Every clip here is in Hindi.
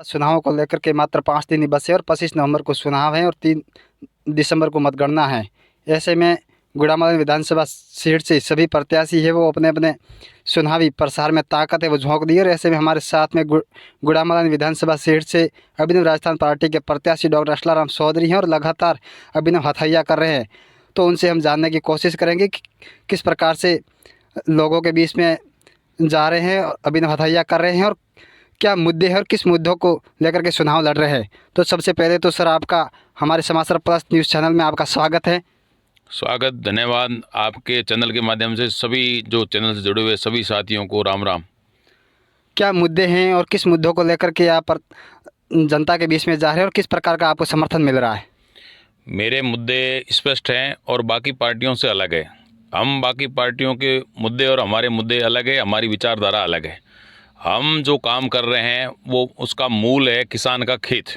चुनाव को लेकर के मात्र 5 दिन ही बचे और 25 नवंबर को चुनाव है और 3 दिसंबर को मतगणना है। ऐसे में गुड़ामालानी विधानसभा सीट से सभी प्रत्याशी है वो अपने अपने चुनावी प्रसार में ताकत है वो झोंक दी। और ऐसे में हमारे साथ में गुड़ामालानी विधानसभा सीट से अभिनव राजस्थान पार्टी के प्रत्याशी डॉक्टर असलाराम चौधरी हैं और लगातार अभिनव हथैया कर रहे हैं। तो उनसे हम जानने की कोशिश करेंगे कि किस प्रकार से लोगों के बीच में जा रहे हैं और अभिनव हथैया कर रहे हैं और क्या मुद्दे हैं और किस मुद्दों को लेकर के चुनाव लड़ रहे हैं। तो सबसे पहले तो सर आपका हमारे समाचार प्लस न्यूज़ चैनल में आपका स्वागत है। स्वागत, धन्यवाद। आपके चैनल के माध्यम से सभी जो चैनल से जुड़े हुए सभी साथियों को राम राम। क्या मुद्दे हैं और किस मुद्दों को लेकर के आप जनता के बीच में जा रहे हैं और किस प्रकार का आपको समर्थन मिल रहा है? मेरे मुद्दे स्पष्ट हैं और बाकी पार्टियों से अलग है। हम बाकी पार्टियों के मुद्दे और हमारे मुद्दे अलग है, हमारी विचारधारा अलग है। हम जो काम कर रहे हैं वो उसका मूल है किसान का खेत।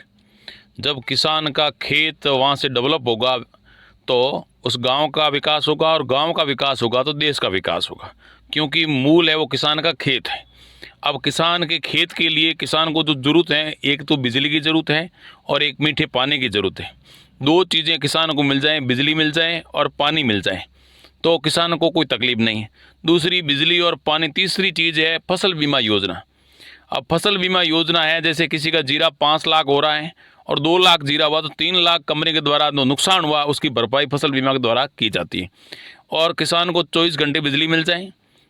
जब किसान का खेत वहाँ से डेवलप होगा तो उस गांव का विकास होगा और गांव का विकास होगा तो देश का विकास होगा, क्योंकि मूल है वो किसान का खेत है। अब किसान के खेत के लिए किसान को जो ज़रूरत है, एक तो बिजली की ज़रूरत है और एक मीठे पानी की ज़रूरत है। दो चीज़ें किसान को मिल जाएं, बिजली मिल जाए और पानी मिल जाए तो किसान को कोई तकलीफ़ नहीं है। दूसरी बिजली और पानी, तीसरी चीज़ है फसल बीमा योजना। अब फसल बीमा योजना है, जैसे किसी का जीरा 5 लाख हो रहा है और 2 लाख जीरा हुआ तो 3 लाख कंपनी के द्वारा जो नुकसान हुआ उसकी भरपाई फसल बीमा के द्वारा की जाती है। और किसान को 24 घंटे बिजली मिल जाए,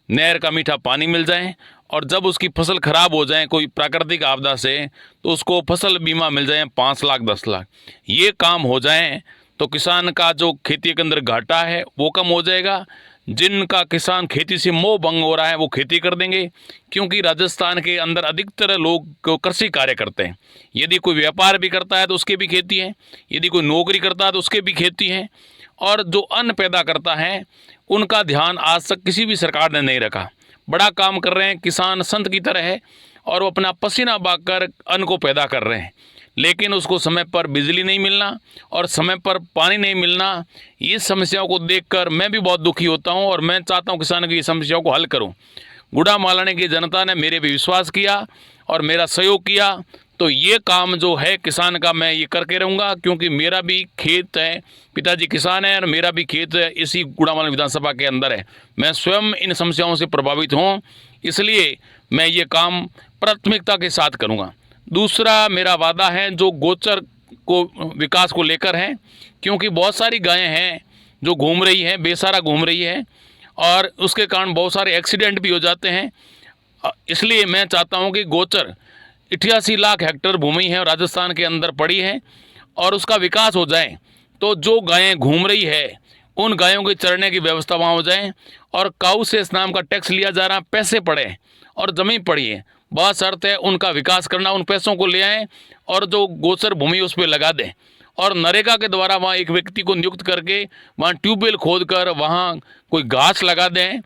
नहर का मीठा पानी मिल जाए और जब उसकी फसल खराब हो जाए कोई प्राकृतिक आपदा से तो उसको फसल बीमा मिल जाए 5 लाख 10 लाख। ये काम हो जाए तो किसान का जो खेती के अंदर घाटा है वो कम हो जाएगा। जिनका किसान खेती से मोह भंग हो रहा है वो खेती कर देंगे, क्योंकि राजस्थान के अंदर अधिकतर लोग कृषि कार्य करते हैं। यदि कोई व्यापार भी करता है तो उसके भी खेती है, यदि कोई नौकरी करता है तो उसके भी खेती है। और जो अन्न पैदा करता है उनका ध्यान आज तक किसी भी सरकार ने नहीं रखा। बड़ा काम कर रहे हैं, किसान संत की तरह है और वो अपना पसीना बहाकर अन्न को पैदा कर रहे हैं, लेकिन उसको समय पर बिजली नहीं मिलना और समय पर पानी नहीं मिलना, ये समस्याओं को देखकर मैं भी बहुत दुखी होता हूं और मैं चाहता हूं किसानों की ये समस्याओं को हल करूं। गुड़ामालानी की जनता ने मेरे पे विश्वास किया और मेरा सहयोग किया, तो ये काम जो है किसान का मैं ये करके रहूँगा, क्योंकि मेरा भी खेत है, पिताजी किसान है और मेरा भी खेत इसी गुड़ामालानी विधानसभा के अंदर है। मैं स्वयं इन समस्याओं से प्रभावित हूँ, इसलिए मैं ये काम प्राथमिकता के साथ करूँगा। दूसरा मेरा वादा है जो गोचर को विकास को लेकर है, क्योंकि बहुत सारी गायें हैं जो घूम रही हैं, बेसहारा घूम रही है और उसके कारण बहुत सारे एक्सीडेंट भी हो जाते हैं। इसलिए मैं चाहता हूं कि गोचर 88 लाख हेक्टेयर भूमि है राजस्थान के अंदर पड़ी है और उसका विकास हो जाए तो जो गायें घूम रही है उन गायों के चरने की व्यवस्था वहाँ हो जाए और काऊ से इस नाम का टैक्स लिया जा रहा, पैसे पड़े और ज़मीन पड़ी है, बहुत शर्त है उनका विकास करना। उन पैसों को ले आएँ और जो गोचर भूमि उस पर लगा दें और नरेगा के द्वारा वहाँ एक व्यक्ति को नियुक्त करके वहाँ ट्यूबवेल खोद कर वहाँ कोई घास लगा दें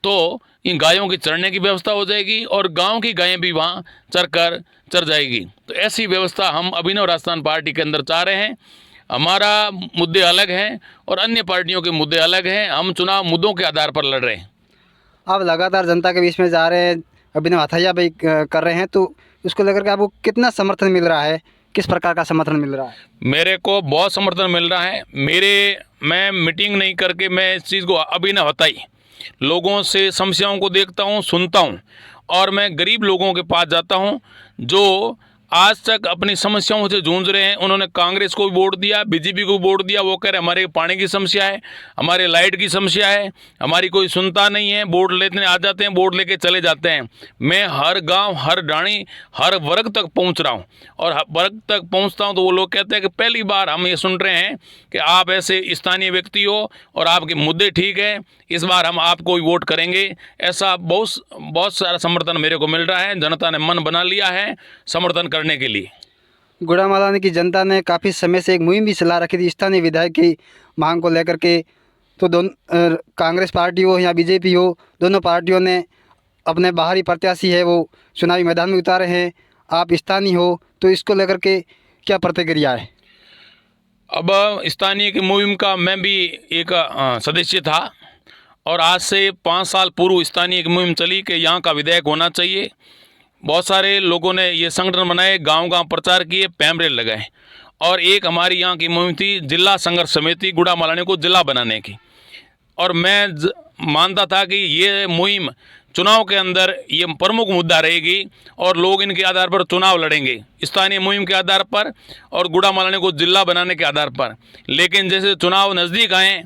तो इन गायों की चरने की व्यवस्था हो जाएगी और गांव की गायें भी वहाँ चर जाएगी। तो ऐसी व्यवस्था हम अभिनव राजस्थान पार्टी के अंदर चाह रहे हैं। हमारा मुद्दे अलग हैं और अन्य पार्टियों के मुद्दे अलग हैं। हम चुनाव मुद्दों के आधार पर लड़ रहे हैं। आप लगातार जनता के बीच में जा रहे हैं, अभिनव हथैया भी कर रहे हैं, तो उसको लेकर के आपको कितना समर्थन मिल रहा है, किस प्रकार का समर्थन मिल रहा है? मेरे को बहुत समर्थन मिल रहा है। मैं मीटिंग नहीं करके मैं इस चीज़ को अभिनव हथैया लोगों से समस्याओं को देखता हूं, सुनता हूं और मैं गरीब लोगों के पास जाता हूं जो आज तक अपनी समस्याओं से जूझ रहे हैं। उन्होंने कांग्रेस को भी वोट दिया, बीजेपी को वोट दिया, वो कह रहे हमारे पानी की समस्या है, हमारे लाइट की समस्या है, हमारी कोई सुनता नहीं है। वोट लेने आ जाते हैं, वोट लेके चले जाते हैं। मैं हर गांव, हर डाणी, हर वर्ग तक पहुंच रहा हूं और वर्ग तक पहुंचता हूं तो वो लोग कहते हैं कि पहली बार हम ये सुन रहे हैं कि आप ऐसे स्थानीय व्यक्ति हो और आपके मुद्दे ठीक है, इस बार हम आपको ही वोट करेंगे। ऐसा बहुत सारा समर्थन मेरे को मिल रहा है। जनता ने मन बना लिया है समर्थन करने के लिए। गुड़ामालानी की जनता ने काफ़ी समय से एक मुहिम भी चला रखी थी स्थानीय विधायक की मांग को लेकर के। तो दोनों कांग्रेस पार्टी हो या बीजेपी हो, दोनों पार्टियों ने अपने बाहरी प्रत्याशी है वो चुनावी मैदान में उतारे हैं। आप स्थानीय हो तो इसको लेकर के क्या प्रतिक्रिया है? अब स्थानीय की मुहिम का मैं भी एक सदस्य था और आज से 5 साल पूर्व स्थानीय की मुहिम चली कि यहाँ का विधायक होना चाहिए बहुत सारे लोगों ने ये संगठन बनाए, गांव-गांव प्रचार किए, पैम्पलेट लगाए और एक हमारी यहाँ की मुहिम थी जिला संघर्ष समिति गुड़ामालानी को जिला बनाने की। और मैं मानता था कि ये मुहिम चुनाव के अंदर ये प्रमुख मुद्दा रहेगी और लोग इनके आधार पर चुनाव लड़ेंगे, स्थानीय मुहिम के आधार पर और गुड़ामालानी को जिला बनाने के आधार पर। लेकिन जैसे चुनाव नज़दीक आए,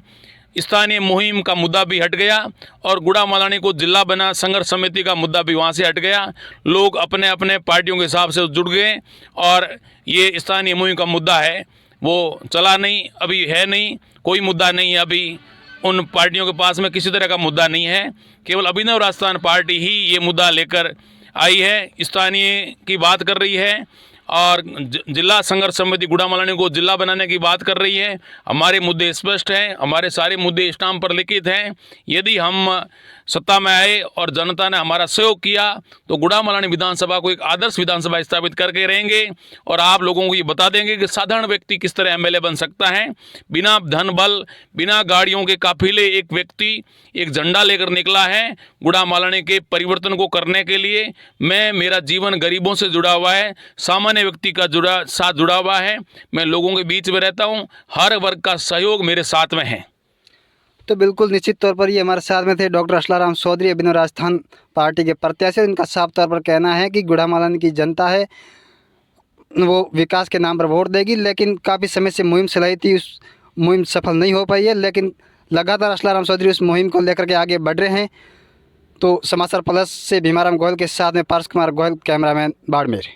स्थानीय मुहिम का मुद्दा भी हट गया और गुड़ामालानी को जिला बना, संघर्ष समिति का मुद्दा भी वहाँ से हट गया। लोग अपने अपने पार्टियों के हिसाब से जुड़ गए और ये स्थानीय मुहिम का मुद्दा है वो चला नहीं, अभी है नहीं, कोई मुद्दा नहीं है अभी उन पार्टियों के पास में, किसी तरह का मुद्दा नहीं है। केवल अभिनव राजस्थान पार्टी ही ये मुद्दा लेकर आई है, स्थानीय की बात कर रही है और जिला संघर्ष समिति गुड़ामालानी को जिला बनाने की बात कर रही है। हमारे मुद्दे स्पष्ट हैं, हमारे सारे मुद्दे स्टाम्प पर लिखित हैं। यदि हम सत्ता में आए और जनता ने हमारा सहयोग किया तो गुड़ामालानी विधानसभा को एक आदर्श विधानसभा स्थापित करके रहेंगे और आप लोगों को ये बता देंगे कि साधारण व्यक्ति किस तरह एमएलए बन सकता है। बिना धन बल, बिना गाड़ियों के काफिले एक व्यक्ति एक झंडा लेकर निकला है गुड़ामालानी के परिवर्तन को करने के लिए। मेरा जीवन गरीबों से जुड़ा हुआ है, सामान्य व्यक्ति का साथ जुड़ा हुआ है। मैं लोगों के बीच में रहता हूँ, हर वर्ग का सहयोग मेरे साथ में है। तो बिल्कुल निश्चित तौर पर ये हमारे साथ में थे डॉक्टर असलाराम चौधरी, अभिनव राजस्थान पार्टी के प्रत्याशी। इनका साफ तौर पर कहना है कि गुड़ामालानी की जनता है वो विकास के नाम पर वोट देगी, लेकिन काफ़ी समय से मुहिम चलाई थी, उस मुहिम सफल नहीं हो पाई है। लेकिन लगातार असलाराम चौधरी उस मुहिम को लेकर के आगे बढ़ रहे हैं। तो समाचार प्लस से भीमाराम गोयल के साथ में पार्श कुमार गोयल, कैमरामैन बाड़मेर।